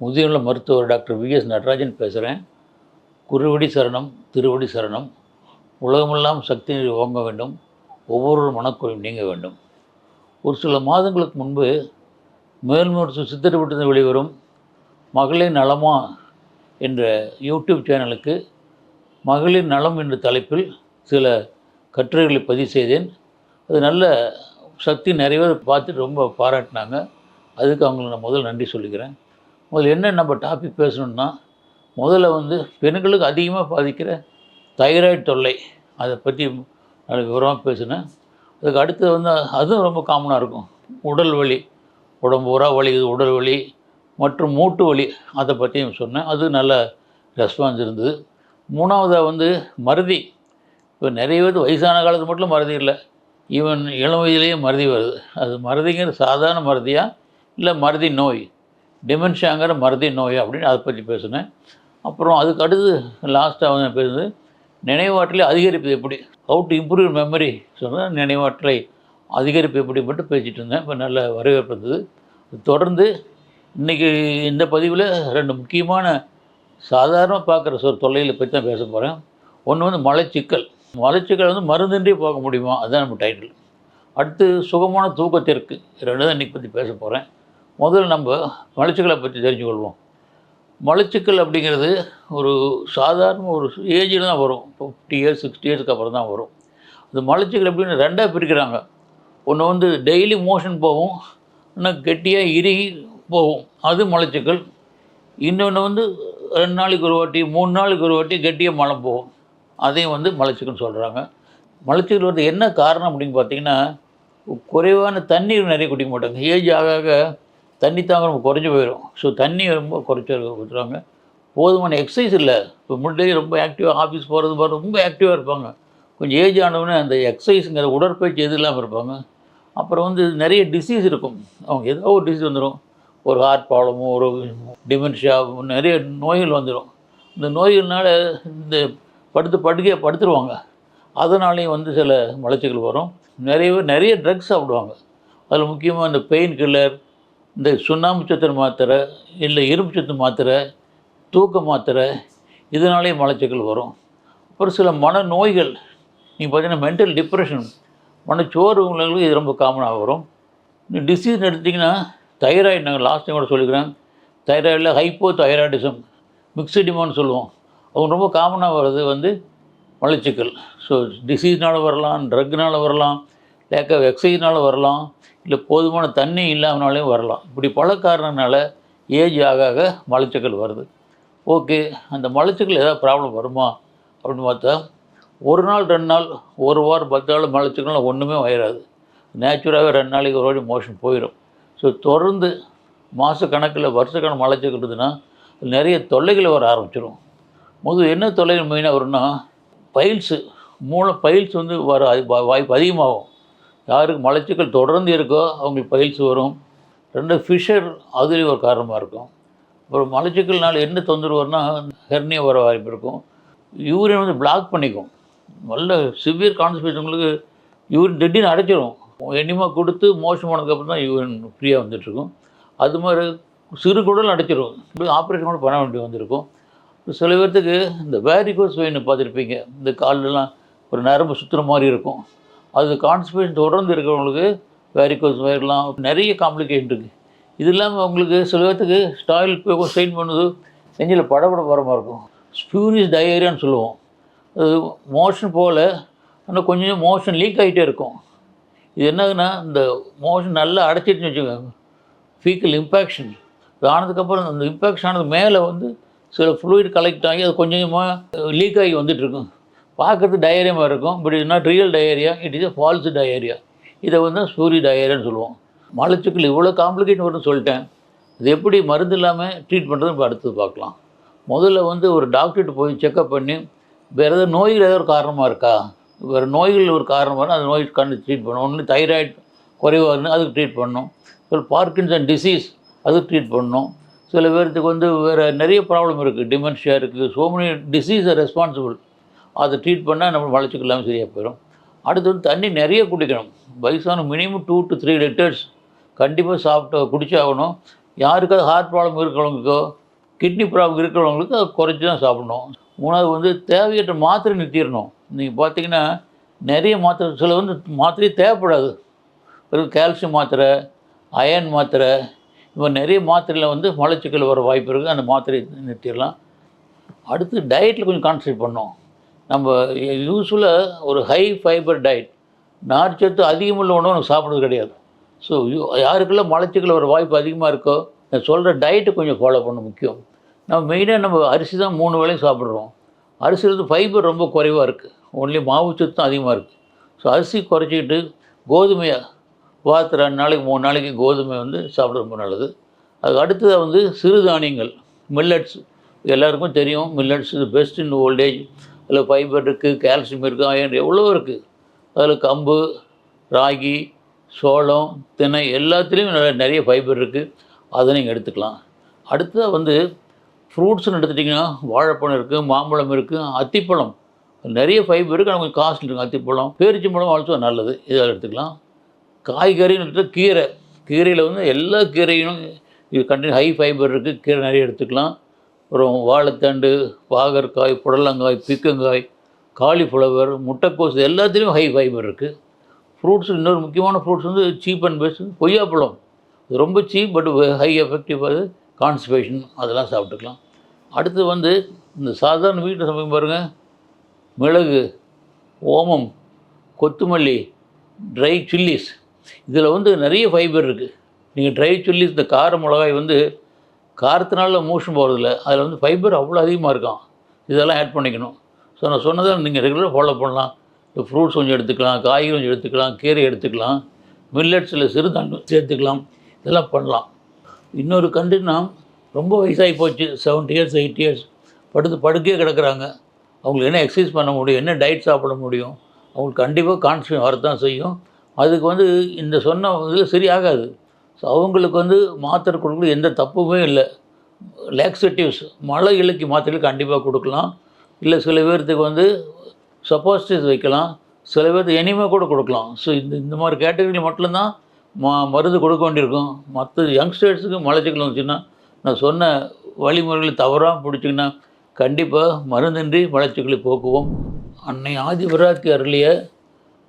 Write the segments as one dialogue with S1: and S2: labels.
S1: முதியோர் மருத்துவர் doctor vs Natarajan பேசுகிறேன். குருவடி சரணம், திருவடி சரணம். உலகமெல்லாம் சக்தி ஓங்க வேண்டும், ஒவ்வொரு மனக்குறையும் நீங்க வேண்டும். ஒரு சில மாதங்களுக்கு முன்பு மேல்மருத்துவ சித்திரப்பட்டு வெளிவரும் மகளிர் நலமா என்ற யூடியூப் சேனலுக்கு மகளிர் நலம் என்ற தலைப்பில் சில கட்டுரைகளை பதிவு செய்தேன். அது நல்ல சக்தி நிறைய பார்த்துட்டு ரொம்ப பாராட்டினாங்க. அதுக்கு அவங்களுக்கு நான் முதல்ல நன்றி சொல்லிக்கிறேன். முதல்ல என்ன நம்ம டாபிக் பேசணுன்னா, முதல்ல பெண்களுக்கு அதிகமாக பாதிக்கிற தைராய்டு தொல்லை, அதை பற்றி நல்ல விவரமாக பேசினேன். அதுக்கு அடுத்து அதுவும் ரொம்ப காமனாக இருக்கும். உடல் வலி, உடம்பு பூரா வலிக்குது, உடல் வலி மற்றும் மூட்டு வலி, அதை பற்றியும் சொன்னேன். அது நல்ல ரெஸ்பான்ஸ் இருந்தது. மூணாவதாக மறதி. இப்போ நிறைய பேர் வயசான காலத்து மட்டும் மறதி இல்லை, ஈவன் இளம் வயதிலேயே மறதி வருது. அது மறதிங்கிற சாதாரண மறதியா இல்லை மறதி நோய், டிமென்ஷியாங்கிற மறதி நோய் அப்படின்னு அதை பற்றி பேசினேன். அப்புறம் அதுக்கு அடுத்து லாஸ்ட்டாக பேசுனது நினைவாற்றலை அதிகரிப்பது எப்படி, ஹவு டு இம்ப்ரூவ் மெமரி சொன்னால் நினைவாற்றலை அதிகரிப்பு எப்படி மட்டும் பேசிகிட்டு இருந்தேன். இப்போ நல்ல வரவேற்பு இருந்தது. தொடர்ந்து இன்றைக்கி இந்த பதிவில் 2 முக்கியமான சாதாரணமாக பார்க்குற தொல்லைகளை பற்றி தான் பேச போகிறேன். ஒன்று மலச்சிக்கல். மலச்சிக்கல் மருந்தின்றி போக முடியுமா, அதுதான் நம்ம டைட்டில். அடுத்து சுகமான தூக்கத்திற்கு, 2 தான் இன்றைக்கி பற்றி பேச போகிறேன். முதல்ல நம்ம மலச்சிக்கலை பற்றி தெரிஞ்சுக்கொள்வோம். மலச்சிக்கல் அப்படிங்கிறது ஒரு சாதாரண ஒரு ஏஜில் தான் வரும். 50 இயர்ஸ் 60 இயர்ஸ்க்கு அப்புறம் தான் வரும். அந்த மலச்சிக்கல் எப்படின்னு 2ஆக பிரிக்கிறாங்க. ஒன்று டெய்லி மோஷன் போகும், இன்னும் கெட்டியாக இறுகி போகும், அது மலச்சிக்கல். இன்னொன்று 2 நாளைக்கு ஒரு வாட்டி 3 நாளைக்கு ஒரு வாட்டி கெட்டியாக மலம் போகும், அதையும் மலச்சிக்கல்னு சொல்கிறாங்க. மலச்சிக்கல் என்ன காரணம் அப்படின்னு பார்த்தீங்கன்னா, குறைவான தண்ணீர் நிறைய குடிக்க மாட்டாங்க. ஏஜ் ஆக ஆக தண்ணி தாங்க ரொம்ப குறைஞ்சி போயிடும். ஸோ தண்ணி ரொம்ப குறைச்சி கொடுத்துருவாங்க. போதுமான எக்ஸசைஸ் இல்லை. இப்போ முன்னாடி ரொம்ப ஆக்டிவாக ஆஃபீஸ் போகிறது ரொம்ப ஆக்டிவாக இருப்பாங்க. கொஞ்சம் ஏஜ் ஆனவுடனே அந்த எக்ஸசைஸுங்கிற உடற்பயிற்சி எது இல்லாமல் இருப்பாங்க. அப்புறம் நிறைய டிசீஸ் இருக்கும். அவங்க ஏதோ ஒரு டிசீஸ் வந்துடும். ஒரு ஹார்ட் ப்ராப்ளமோ, ஒரு டிமென்ஷியா, நிறைய நோய்கள் வந்துடும். இந்த நோய்கள்னால படுத்துருவாங்க. அதனாலேயும் சில மலச்சிக்கல் வரும். நிறைய ட்ரக்ஸ் சாப்பிடுவாங்க. அதில் முக்கியமாக இந்த பெயின் கில்லர், இந்த சுண்ணாம்பு சத்து மாத்திரை, இல்லை இரும்பு சத்து மாத்திரை, தூக்க மாத்திரை, இதனாலேயும் மலச்சிக்கல் வரும். அப்புறம் சில மனநோய்கள், நீங்கள் பார்த்தீங்கன்னா மென்டல் டிப்ரெஷன், மனச்சோர்வுங்களுக்கு இது ரொம்ப காமனாக வரும். இந்த டிசீஸ் எடுத்திங்கன்னா தைராய்டு, நாங்கள் லாஸ்ட் டைம் கூட சொல்லிக்கிறேன், தைராய்டில் ஹைப்போ தைராய்டிசம், மிக்ஸடிமான்னு சொல்லுவோம். அவங்க ரொம்ப காமனாக வர்றது மலச்சிக்கல். ஸோ டிசீஸ்னால் வரலாம், ட்ரக்னால் வரலாம், லேக் ஆஃப் எக்ஸசைஸ்னால் வரலாம், இல்லை போதுமான தண்ணி இல்லாமனாலையும் வரலாம். இப்படி பல காரணங்களால ஏஜ் ஆக ஆக மலச்சிக்கல் வருது. ஓகே, அந்த மலச்சிக்கல் ஏதாவது ப்ராப்ளம் வருமா அப்படின்னு பார்த்தா, 1 நாள் 2 நாள், 1 வாரம் 10 நாள் மலச்சிக்கல்னால் ஒன்றுமே வராது. நேச்சுராகவே 2 நாளைக்கு ஒரு வாட்டி மோஷன் போயிடும். ஸோ தொடர்ந்து மாதக்கணக்கில் வருஷக்கணக்கு மலச்சிக்கல் இருந்ததுன்னா நிறைய தொல்லைகள் வர ஆரம்பிச்சிடும். என்ன தொல்லைகள் மெயினாக வரும்னா, பைல்ஸு, பைல்ஸ் வர வாய்ப்பு அதிகமாகும். யாருக்கு மலச்சிக்கல் தொடர்ந்து இருக்கோ அவங்களுக்கு பைல்ஸ் வரும். 2 ஃபிஷர், அதுலேயும் ஒரு காரணமாக இருக்கும். அப்புறம் மலச்சிக்கல்னால என்ன தொந்தரவு வரும்னா, ஹெர்னியா வர வாய்ப்பு இருக்கும். யூரின் பிளாக் பண்ணிக்கும். நல்ல சிவியர் கான்ஸ்டிபேஷனுங்களுக்கு யூரின் திடீர்னு அடைச்சிடும். எனிமா கொடுத்து மோஷன் போனதுக்கப்புறம் தான் யூரின் ஃப்ரீயாக வந்துட்டுருக்கும். அது மாதிரி சிறு குடல் அடைச்சிடும். இப்படி ஆப்ரேஷன் கூட பண்ண வேண்டி வந்திருக்கும். சில பேர்த்துக்கு இந்த வேரிகோஸ் வெயின் பார்த்துருப்பீங்க. இந்த காலெலாம் ஒரு நரம்பு சுற்றுற மாதிரி இருக்கும். அது கான்ஸ்டிபேஷன் தொடர்ந்து இருக்கிறவங்களுக்கு வேரிகோஸ் வெயின்லாம் நிறைய காம்ப்ளிகேஷன் இருக்குது. இது இல்லாமல் அவங்களுக்கு சில பேர்த்துக்கு டாய்லெட் போய் ஸ்ட்ரெயின் பண்ணுது, நெஞ்சில் படபட வர மாதிரி இருக்கும். ஸ்பியூரிஸ் டயரியான்னு சொல்லுவோம். அது மோஷன் போல் ஆனால் கொஞ்சம் மோஷன் லீக் ஆகிட்டே இருக்கும். இது என்னதுன்னா, இந்த மோஷன் நல்லா அடைச்சிட்டுன்னு வச்சுக்கோங்க, ஃபீக்கல் இம்பேக்ஷன். இது ஆனதுக்கப்புறம் அந்த இம்பேக்ஷன் ஆனது மேலே சில ஃப்ளூயிட் கலெக்ட் ஆகி அது கொஞ்சமாக லீக் ஆகி வந்துட்டுருக்கும். பார்க்குறது டயரியா மாதிரி இருக்கும். பட் இது not real diarrhoea, it is a falls diarrhoea. இதை ஸ்பூரி டயரியான்னு சொல்லுவோம். மலச்சிக்கல் இவ்வளோ காம்ப்ளிகேட் வரும்னு சொல்லிட்டேன். இது எப்படி மருந்து இல்லாமல் ட்ரீட் பண்ணுறது இப்போ அடுத்தது பார்க்கலாம். முதல்ல ஒரு டாக்டர்கிட்ட போய் செக்கப் பண்ணி, வேறு ஏதாவது நோய்கள் ஏதோ ஒரு காரணமாக இருக்கா, வேறு நோய்கள் ஒரு காரணமாக இருந்தால் அந்த நோய்க்கான ட்ரீட் பண்ணணும். ஒன்று தைராய்டு குறைவாக இருந்தால் அதுக்கு ட்ரீட் பண்ணணும். பார்க்கின்சன் டிசீஸ், அதுக்கு ட்ரீட் பண்ணணும். சில பேர்த்துக்கு வேறு நிறைய ப்ராப்ளம் இருக்குது, டிமென்ஷியா இருக்குது, so many disease are responsible. அதை ட்ரீட் பண்ணால் நம்ம மலச்சிக்கல் இல்லாமல் சரியாக போயிடும். அடுத்து தண்ணி நிறைய குடிக்கணும். வயசான மினிமம் 2 to 3 லிட்டர்ஸ் கண்டிப்பாக குடிச்சாகணும். யாருக்காவது ஹார்ட் ப்ராப்ளம் இருக்கிறவங்களுக்கோ கிட்னி ப்ராப்ளம் இருக்கிறவங்களுக்கு அதை குறைச்சி தான் சாப்பிடணும். 3வது வந்து தேவையற்ற மாத்திரை நிறுத்திடணும். நீங்கள் பார்த்தீங்கன்னா நிறைய மாத்திரை சில வந்து மாத்திரையே தேவைப்படாது. வெறும் கால்சியம் மாத்திரை, அயர்ன் மாத்திரை, இப்போ நிறைய மாத்திரையில் வந்து மலச்சிக்கல் வர வாய்ப்பு இருக்குது. அந்த மாத்திரையை நிறுத்திடலாம். அடுத்து டயட்டில் கொஞ்சம் கான்சன்ட்ரேட் பண்ணோம். நம்ம யூஸ்வலாக ஒரு ஹை ஃபைபர் டயட், நார்ச்சத்து அதிகமுள்ள உணவு நம்ம சாப்பிட்றது கிடையாது. ஸோ யாருக்கெல்லாம் மலச்சிக்கல் வர வாய்ப்பு அதிகமாக இருக்கோ நான் சொல்கிற டயட்டை கொஞ்சம் ஃபாலோ பண்ண முக்கியம். நம்ம மெயினாக நம்ம அரிசி தான் 3 வேளையும் சாப்பிட்றோம். அரிசியில் வந்து ஃபைபர் ரொம்ப குறைவாக இருக்குது. ஒன்லி மாவுச்சத்து தான் அதிகமாக இருக்குது. ஸோ அரிசி குறைச்சிக்கிட்டு கோதுமையை வாரத்தில் 2 நாளைக்கு 3 நாளைக்கு கோதுமை வந்து சாப்பிட ரொம்ப நல்லது. அதுக்கு அடுத்ததாக வந்து சிறுதானியங்கள், மில்லட்ஸ். எல்லாருக்கும் தெரியும் மில்லட்ஸ் இது பெஸ்ட் இன் ஓல்டேஜ். அதில் ஃபைபர் இருக்குது, கால்சியம் இருக்குது, அயர்ன் எவ்வளோ இருக்குது. அதில் கம்பு, ராகி, சோளம், திணை எல்லாத்துலேயும் நிறைய ஃபைபர் இருக்குது. அதை நீங்கள் எடுத்துக்கலாம். அடுத்ததாக வந்து ஃப்ரூட்ஸ்னு எடுத்துட்டிங்கன்னா வாழைப்பழம் இருக்குது, மாம்பழம் இருக்குது, அத்திப்பழம் நிறைய ஃபைபர் இருக்குது. ஆனால் கொஞ்சம் காஸ்ட்லி இருக்குது. அத்திப்பழம், பேரிச்சம்பழம் ஆல்சோ நல்லது. இதை எடுத்துக்கலாம். காய்கறின்னு கீரை, கீரையில் வந்து எல்லா கீரையும் இது ஹை ஃபைபர் இருக்குது. கீரை நிறைய எடுத்துக்கலாம். அப்புறம் வாழைத்தண்டு, பாகற்காய், புடலங்காய், பீக்கங்காய், காலிஃப்ளவர், முட்டைக்கோஸ் எல்லாத்துலேயும் ஹை ஃபைபர் இருக்குது. ஃப்ரூட்ஸ் இன்னொரு முக்கியமான ஃப்ரூட்ஸ் வந்து சீப் அண்ட் பெஸ்ட் கொய்யாப்பழம். இது ரொம்ப சீப் பட் ஹை எஃபெக்டிவ். அது கான்ஸ்டிபேஷன் அதெல்லாம் சாப்பிட்டுக்கலாம். அடுத்து வந்து இந்த சாதாரண வீட்டில் சமைக்கும் பாருங்கள், மிளகு, ஓமம், கொத்தமல்லி, ட்ரை சில்லிஸ், இதில் வந்து நிறைய ஃபைபர் இருக்குது. நீங்கள் ட்ரை சில்லிஸ் இந்த கார மிளகாய் வந்து காரத்தினால மோஷன் போகிறதில்ல, அதில் வந்து ஃபைபர் அவ்வளோ அதிகமாக இருக்கான். இதெல்லாம் ஆட் பண்ணிக்கணும். ஸோ நான் சொன்னதை நீங்கள் ரெகுலராக ஃபாலோ பண்ணலாம். இப்போ ஃப்ரூட்ஸ் கொஞ்சம் எடுத்துக்கலாம், காய்கறி கொஞ்சம் எடுத்துக்கலாம், கீரை எடுத்துக்கலாம், மில்லட்ஸில் சிறுதானியம் சேர்த்துக்கலாம். இதெல்லாம் பண்ணலாம். இன்னொரு கண்டினா ரொம்ப வயசாகி போச்சு, 70 இயர்ஸ் 80 இயர்ஸ் படுக்கையே கிடக்கிறாங்க. அவங்களுக்கு என்ன எக்ஸசைஸ் பண்ண முடியும், என்ன டயட் சாப்பிட முடியும்? அவங்களுக்கு கண்டிப்பாக கான்ஸ்டிபேஷன் வரத்தான் செய்யும். அதுக்கு வந்து இந்த சொன்ன இதில் சரியாகாது. ஸோ அவங்களுக்கு வந்து மாத்திரை கொடுக்கறது எந்த தப்புமே இல்லை. லேக்ஸேட்டிவ்ஸ் மழை இலக்கி மாத்திரைகள் கண்டிப்பாக கொடுக்கலாம். இல்லை சில பேர்த்துக்கு வந்து சப்போஸ்டிஸ் வைக்கலாம், சில பேர்த்துக்கு எனிமே கூட கொடுக்கலாம். ஸோ இந்த மாதிரி கேட்டகரி மட்டும்தான் மருந்து கொடுக்க வேண்டியிருக்கும். மற்ற யங்ஸ்டர்ஸுக்கு மலச்சிக்கல் வந்துச்சுன்னா நான் சொன்ன வழிமுறைகளை தவறாக பிடிச்சிங்கன்னா கண்டிப்பாக மருந்தின்றி மலச்சிக்கலை போக்குவோம். அன்னை ஆதிபராத்தி அருளிய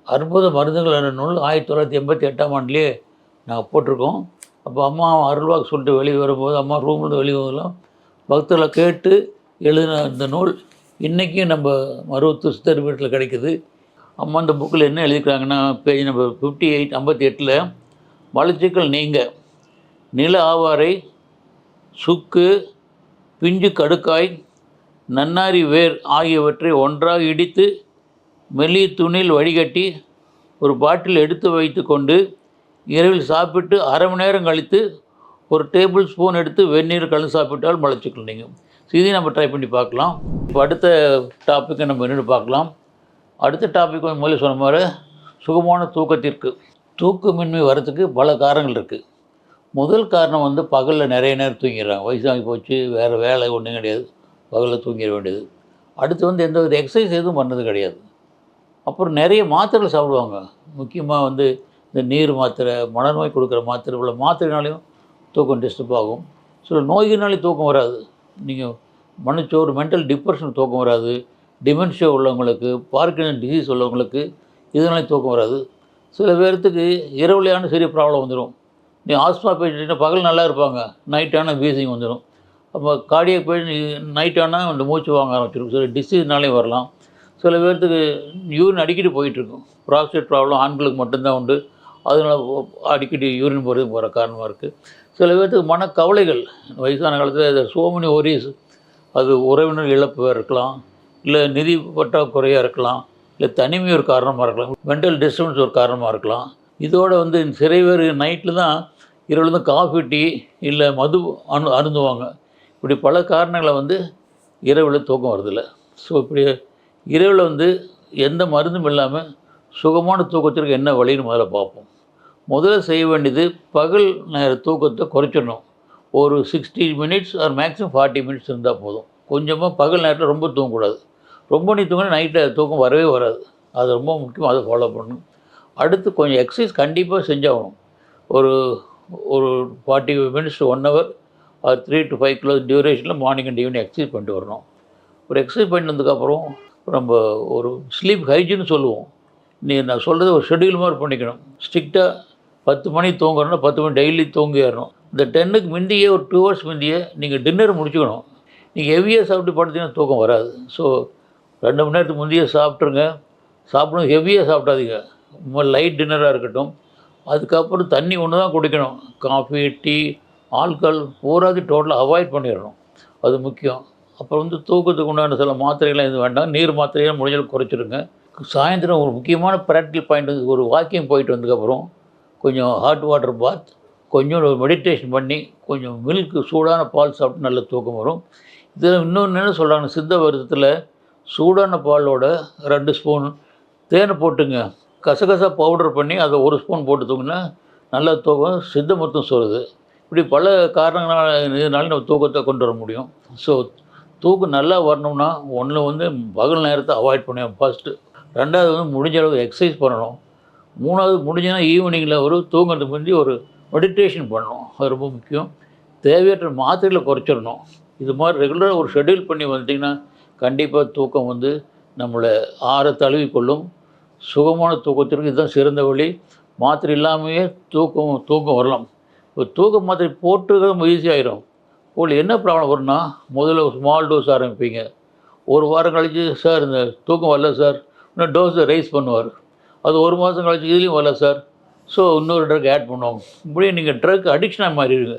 S1: அற்புத மருந்துகள் என்ற நூல் 1988ஆம் ஆண்டுலேயே நாங்கள் போட்டிருக்கோம். அப்போ அம்மா அருள்வாக்கு சொல்லிட்டு வெளியே வரும்போது, அம்மா ரூம்லேருந்து வெளியே வரலாம் பக்தர்களை கேட்டு எழுதின இந்த நூல் இன்றைக்கும் நம்ம மருவத்தூர் சித்தர் வீட்டில் கிடைக்குது. அம்மா இந்த புக்கில் என்ன எழுதிக்கிறாங்கன்னா பேஜ் நம்பர் 58 58ல் மலச்சிக்கல் நீங்க நில ஆவாரை, சுக்கு, பிஞ்சு கடுக்காய், நன்னாரி வேர் ஆகியவற்றை ஒன்றாக இடித்து மெல்லிய துணியில் வடிகட்டி ஒரு பாட்டில் எடுத்து வைத்து கொண்டு இரவில் சாப்பிட்டு அரை மணி நேரம் கழித்து ஒரு டேபிள் ஸ்பூன் எடுத்து வெந்நீர் கலந்து சாப்பிட்டால் மலச்சிக்கல் நீங்கும். இதையும் நம்ம ட்ரை பண்ணி பார்க்கலாம். இப்போ அடுத்த டாப்பிக்கை நம்ம என்னென்னு பார்க்கலாம். அடுத்த டாபிக் முதல்ல சொன்ன மாதிரி சுகமான தூக்கத்திற்கு, தூக்கமின்மை வரத்துக்கு பல காரணங்கள் இருக்குது. முதல் காரணம் வந்து பகலில் நிறைய நேரம் தூங்கிடுறாங்க. வயசாகி போச்சு, வேறு வேலை ஒன்றும் கிடையாது, பகலில் தூங்கிட வேண்டியது. அடுத்து வந்து எந்த ஒரு எக்ஸசைஸ் எதுவும் பண்ணது கிடையாது. அப்புறம் நிறைய மாத்திரைகள் சாப்பிடுவாங்க. முக்கியமாக வந்து இந்த நீர் மாத்திரை, மனநோய் கொடுக்குற மாத்திரை, உள்ள மாத்திரைனாலையும் தூக்கம் டிஸ்டர்ப் ஆகும். சில நோய்கள்னாலையும் தூக்கம் வராது. நீங்கள் மனச்சோறு, மென்டல் டிப்ரெஷன் தூக்கம் வராது. டிமென்ஷியா உள்ளவங்களுக்கு, பார்க்கின்சன் டிசீஸ் உள்ளவங்களுக்கு இதனாலையும் தூக்கம் வராது. சில பேர்த்துக்கு இரவுலையான சரி ப்ராப்ளம் வந்துடும். நீ ஆஸ்மா பேஷண்ட்னா பகல் நல்லா இருப்பாங்க, நைட் ஆனால் வீசிங் வந்துடும். அப்போ கார்டியக் பேஷண்ட் நைட் ஆனால் அந்த மூச்சு வாங்க ஆரம்பிச்சிடும். சில டிசீஸ்னாலே வரலாம். சில பேர்த்துக்கு யூரின் அடிக்கடி போயிட்டுருக்கும். ப்ராஸ்டேட் ப்ராப்ளம் ஆண்களுக்கு மட்டும்தான் உண்டு, அதனால் அடிக்கடி யூரின் போகிற காரணமாக இருக்குது. சில பேர்த்துக்கு மனக்கவலைகள், வயசான காலத்தில் சோமனி ஒரீஸ், அது உறவினர் இழப்பு இருக்கலாம், இல்லை நிதி பற்றாக்குறையாக இருக்கலாம், இல்லை தனிமை ஒரு காரணமாக இருக்கலாம், மென்டல் டிஸ்டர்பன்ஸ் ஒரு காரணமாக இருக்கலாம். இதோடு வந்து சில பேர் நைட்டில் தான் இரவில் தான் காஃபி, டீ இல்லை மது அருந்துவாங்க. இப்படி பல காரணங்களை வந்து இரவில் தூக்கம் வருதில்லை. ஸோ இப்படி இரவில் வந்து எந்த மருந்தும் இல்லாமல் சுகமான தூக்கத்திற்கு என்ன வழின்னு முதல்ல பார்ப்போம். முதல்ல செய்ய வேண்டியது பகல் நேர தூக்கத்தை குறைச்சிடணும். ஒரு 60 மினிட்ஸ் ஆர் மேக்ஸிமம் 40 மினிட்ஸ் இருந்தால் போதும். கொஞ்சமாக பகல் நேரத்தில் ரொம்ப தூங்கக்கூடாது. ரொம்ப நீ தூங்கினா நைட்டில் தூக்கம் வரவே வராது. அது ரொம்ப முக்கியம், அதை ஃபாலோ பண்ணணும். அடுத்து கொஞ்சம் எக்ஸசைஸ் கண்டிப்பாக செஞ்சாகணும். ஒரு ஒரு 45 மினிட்ஸ் 1 ஹவர் அது 3 to 5 கிலோ டியூரேஷனில் மார்னிங் அண்ட் ஈவினிங் எக்ஸசைஸ் பண்ணிட்டு வரணும். ஒரு எக்ஸசைஸ் பண்ணிட்டு வந்ததுக்கப்புறம் நம்ம ஒரு ஸ்லீப் ஹைஜீன் சொல்லுவோம். நான் சொல்கிறது ஒரு ஷெட்யூல் மாதிரி பண்ணிக்கணும். ஸ்ட்ரிக்டாக 10 மணிக்கு தூங்குறோன்னா 10 மணி டெய்லி தூங்கிடணும். இந்த 10க்கு முந்தியே ஒரு 2 ஹவர்ஸ் முந்தியே நீங்கள் டின்னர் முடிச்சுக்கணும். நீங்கள் ஹெவியாக சாப்பிட்டு படுத்தீங்கன்னா தூக்கம் வராது. ஸோ 2 மணி நேரத்துக்கு முந்தையே சாப்பிட்ருங்க. சாப்பிடும் ஹெவியாக சாப்பிடாதீங்க. ரொம்ப லைட் டின்னராக இருக்கட்டும். அதுக்கப்புறம் தண்ணி ஒன்று தான் குடிக்கணும். காஃபி, டீ, ஆல்கஹால் பூராது டோட்டலாக அவாய்ட் பண்ணிடணும். அது முக்கியம். அப்புறம் தூக்கத்துக்கு உண்டான சில மாத்திரைகள்லாம் எதுவும் வேண்டாம். நீர் மாத்திரைகளை முடிஞ்சளவுக்கு குறைச்சிடுங்க. சாயந்தரம் ஒரு முக்கியமான ப்ராக்டிக்கல் பாயிண்ட் ஒரு வாக்கிங் போயிட்டு வந்ததுக்கப்புறம் கொஞ்சம் ஹாட் வாட்டர் பாத், கொஞ்சம் மெடிடேஷன் பண்ணி, கொஞ்சம் மில்க்கு சூடான பால் சாப்பிட்டு நல்ல தூக்கம் வரும். இதில் இன்னொன்று என்ன சொல்கிறாங்க, சித்த மருத்துவத்தில் சூடான பாலோட 2 ஸ்பூன் தேனை போட்டுங்க. கசகசா பவுடர் பண்ணி அதை 1 ஸ்பூன் போட்டு தூங்கினா நல்ல தூக்கம் சித்த மருத்துவம் சொல்லுது. இப்படி பல காரணங்களால நம்ம தூக்கத்தை கொண்டு வர முடியும். ஸோ தூக்கம் நல்லா வரணும்னா ஒன்று பகல் நேரத்தை அவாய்ட் பண்ணணும் ஃபஸ்ட்டு. 2வது முடிஞ்ச அளவு எக்ஸசைஸ் பண்ணணும். 3வது முடிஞ்சுன்னா ஈவினிங்கில் ஒரு தூங்குறதுக்கு முந்தி ஒரு மெடிடேஷன் பண்ணணும். அது ரொம்ப முக்கியம். தேவையற்ற மாத்திரைகளை குறைச்சிடணும். இது மாதிரி ரெகுலராக ஒரு ஷெட்யூல் பண்ணி வந்துட்டிங்கன்னா கண்டிப்பாக தூக்கம் நம்மளை தழுவிக்கொள்ளும். சுகமான தூக்கத்திற்கு இதுதான் சிறந்த வழி. மாத்திரை இல்லாமையே தூக்கம் வரலாம். இப்போ தூக்க மாத்திரை போட்டுக்கிறது ஈஸியாகிடும். உங்களுக்கு என்ன ப்ராப்ளம் வரும்னா, முதல்ல ஒரு ஸ்மால் டோஸ் ஆரம்பிப்பீங்க. ஒரு வாரம் கழித்து சார் இந்த தூக்கம் வரல சார், இன்னும் டோஸை ரைஸ் பண்ணுவார். அது 1 மாதம் கழிச்சு இதுலேயும் வரல சார், ஸோ இன்னொரு ட்ரக் ஆட் பண்ணுவோம். இப்படியே நீங்கள் ட்ரக் அடிக்ஷனாக மாறிடுங்க.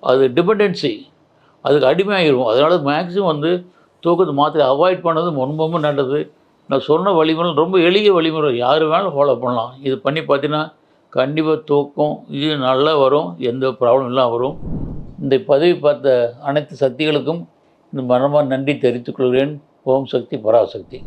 S1: அது டிபெண்டன்சி, அதுக்கு அடிமையாகிடுவோம். அதனால் மேக்ஸிமம் தூக்கத்தை மாத்திரை அவாய்ட் பண்ணது ரொம்ப நல்லது. நான் சொன்ன வழிமுறை ரொம்ப எளிய வழிமுறை, யார் வேணாலும் ஃபாலோ பண்ணலாம். இது பண்ணி பார்த்தீங்கன்னா கண்டிப்பாக தூக்கம் இது நல்லா வரும். எந்த ப்ராப்ளம் இல்லாமல் வரும். இந்த பதவி பார்த்த அனைத்து சக்திகளுக்கும் இந்த மனமாக நன்றி தெரிவித்துக் கொள்கிறேன். ஓம் சக்தி பராசக்தி.